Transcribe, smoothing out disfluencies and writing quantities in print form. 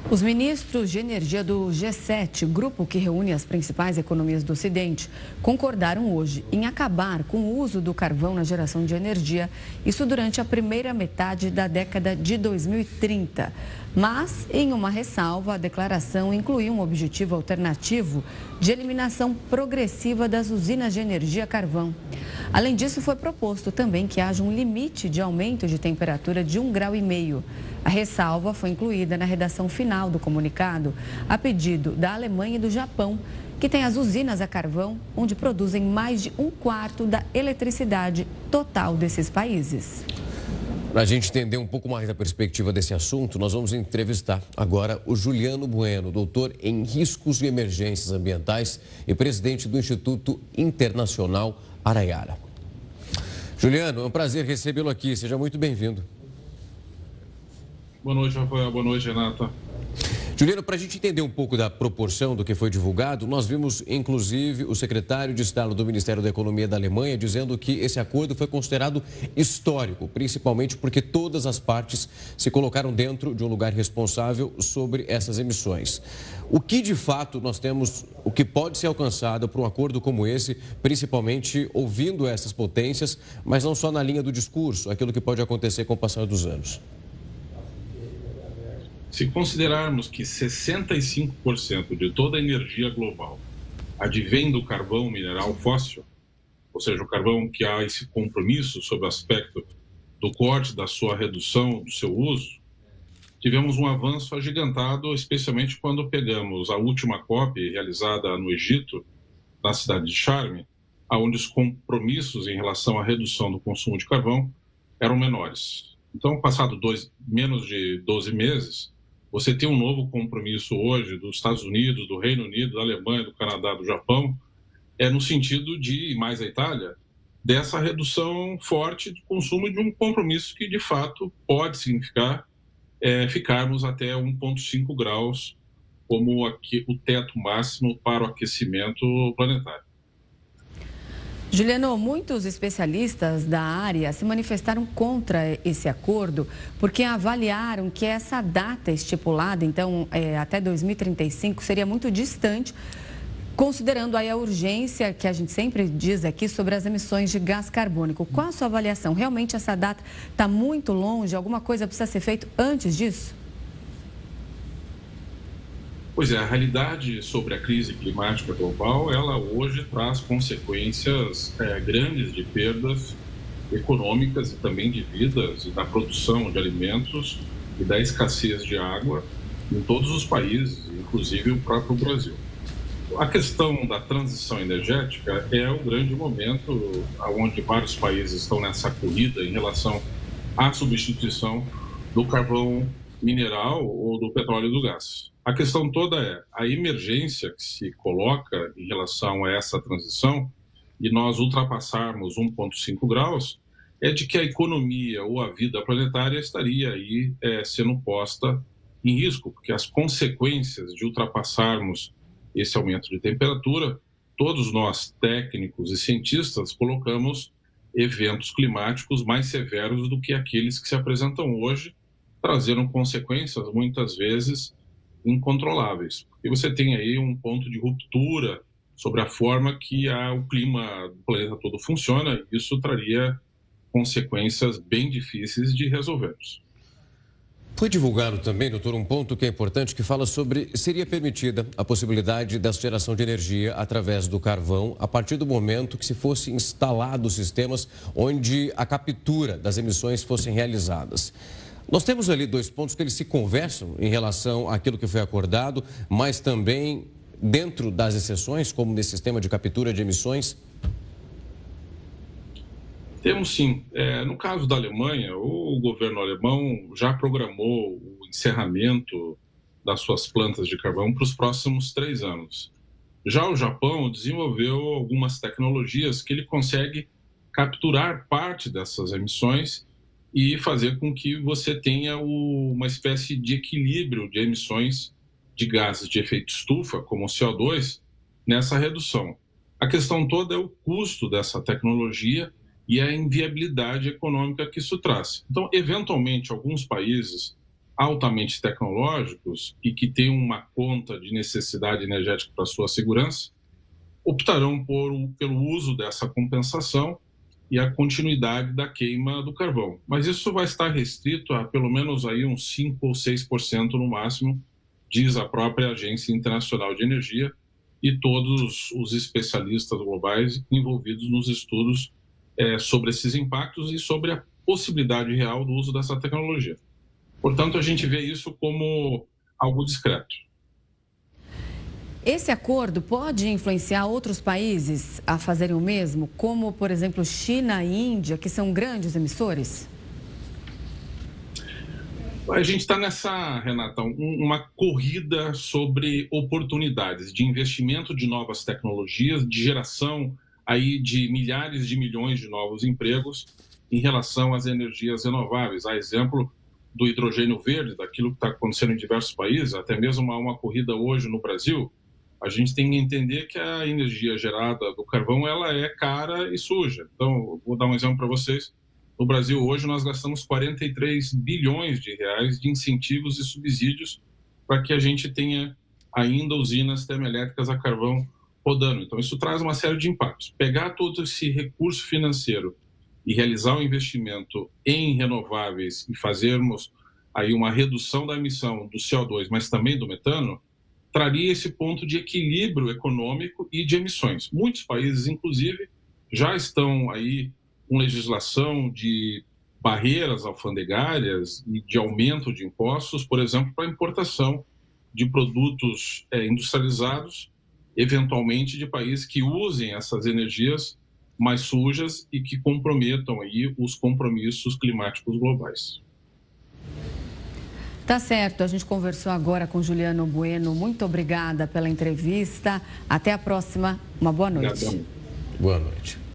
Os ministros de energia do G7, grupo que reúne as principais economias do Ocidente, concordaram hoje em acabar com o uso do carvão na geração de energia, isso durante a primeira metade da década de 2030. Mas, em uma ressalva, a declaração incluiu um objetivo alternativo de eliminação progressiva das usinas de energia a carvão. Além disso, foi proposto também que haja um limite de aumento de temperatura de 1,5 graus. A ressalva foi incluída na redação final do comunicado, a pedido da Alemanha e do Japão, que têm as usinas a carvão, onde produzem mais de 1/4 da eletricidade total desses países. Para a gente entender um pouco mais da perspectiva desse assunto, nós vamos entrevistar agora o Juliano Bueno, doutor em Riscos e Emergências Ambientais e presidente do Instituto Internacional Araiara. Juliano, é um prazer recebê-lo aqui. Seja muito bem-vindo. Boa noite, Rafael. Boa noite, Renata. Juliano, para a gente entender um pouco da proporção do que foi divulgado, nós vimos, inclusive, o secretário de Estado do Ministério da Economia da Alemanha dizendo que esse acordo foi considerado histórico, principalmente porque todas as partes se colocaram dentro de um lugar responsável sobre essas emissões. O que, de fato, nós temos, o que pode ser alcançado por um acordo como esse, principalmente ouvindo essas potências, mas não só na linha do discurso, aquilo que pode acontecer com o passar dos anos? Se considerarmos que 65% de toda a energia global advém do carvão mineral fóssil, ou seja, o carvão que há esse compromisso sob o aspecto do corte, da sua redução, do seu uso, tivemos um avanço agigantado, especialmente quando pegamos a última COP realizada no Egito, na cidade de Sharm, onde os compromissos em relação à redução do consumo de carvão eram menores. Então, passado menos de 12 meses, você tem um novo compromisso hoje dos Estados Unidos, do Reino Unido, da Alemanha, do Canadá, do Japão, no sentido de, e mais a Itália, dessa redução forte de consumo de um compromisso que, de fato, pode significar ficarmos até 1,5 graus como o teto máximo para o aquecimento planetário. Juliano, muitos especialistas da área se manifestaram contra esse acordo porque avaliaram que essa data estipulada, então até 2035, seria muito distante, considerando aí a urgência que a gente sempre diz aqui sobre as emissões de gás carbônico. Qual a sua avaliação? Realmente essa data está muito longe? Alguma coisa precisa ser feita antes disso? Pois é, a realidade sobre a crise climática global, ela hoje traz consequências grandes de perdas econômicas e também de vidas, e da produção de alimentos e da escassez de água em todos os países, inclusive o próprio Brasil. A questão da transição energética é o grande momento onde vários países estão nessa corrida em relação à substituição do carvão mineral ou do petróleo e do gás. A questão toda é a emergência que se coloca em relação a essa transição e nós ultrapassarmos 1,5 graus, é de que a economia ou a vida planetária estaria aí sendo posta em risco, porque as consequências de ultrapassarmos esse aumento de temperatura, todos nós, técnicos e cientistas, colocamos eventos climáticos mais severos do que aqueles que se apresentam hoje, trazendo consequências muitas vezes incontroláveis. E você tem aí um ponto de ruptura sobre a forma que o clima do planeta todo funciona, e isso traria consequências bem difíceis de resolvermos. Foi divulgado também, doutor, um ponto que é importante, que fala sobre seria permitida a possibilidade dessa geração de energia através do carvão a partir do momento que se fosse instalados sistemas onde a captura das emissões fossem realizadas. Nós temos ali dois pontos que eles se conversam em relação àquilo que foi acordado, mas também dentro das exceções, como nesse sistema de captura de emissões. Temos sim. No caso da Alemanha, o governo alemão já programou o encerramento das suas plantas de carvão para os próximos 3 anos. Já o Japão desenvolveu algumas tecnologias que ele consegue capturar parte dessas emissões e fazer com que você tenha uma espécie de equilíbrio de emissões de gases de efeito estufa, como o CO2, nessa redução. A questão toda é o custo dessa tecnologia e a inviabilidade econômica que isso traz. Então, eventualmente, alguns países altamente tecnológicos e que têm uma conta de necessidade energética para sua segurança, optarão pelo uso dessa compensação e a continuidade da queima do carvão. Mas isso vai estar restrito a pelo menos aí uns 5 ou 6% no máximo, diz a própria Agência Internacional de Energia e todos os especialistas globais envolvidos nos estudos sobre esses impactos e sobre a possibilidade real do uso dessa tecnologia. Portanto, a gente vê isso como algo discreto. Esse acordo pode influenciar outros países a fazerem o mesmo, como, por exemplo, China e Índia, que são grandes emissores? A gente está nessa, Renata, uma corrida sobre oportunidades de investimento de novas tecnologias, de geração aí de milhares de milhões de novos empregos em relação às energias renováveis. A exemplo do hidrogênio verde, daquilo que está acontecendo em diversos países, até mesmo uma corrida hoje no Brasil. A gente tem que entender que a energia gerada do carvão ela é cara e suja. Então, vou dar um exemplo para vocês. No Brasil, hoje, nós gastamos 43 bilhões de reais de incentivos e subsídios para que a gente tenha ainda usinas termoelétricas a carvão rodando. Então, isso traz uma série de impactos. Pegar todo esse recurso financeiro e realizar um investimento em renováveis e fazermos aí uma redução da emissão do CO2, mas também do metano, traria esse ponto de equilíbrio econômico e de emissões. Muitos países, inclusive, já estão aí com legislação de barreiras alfandegárias e de aumento de impostos, por exemplo, para a importação de produtos industrializados, eventualmente de países que usem essas energias mais sujas e que comprometam aí os compromissos climáticos globais. Tá certo, a gente conversou agora com Juliano Bueno. Muito obrigada pela entrevista. Até a próxima. Uma boa noite. Obrigado. Boa noite.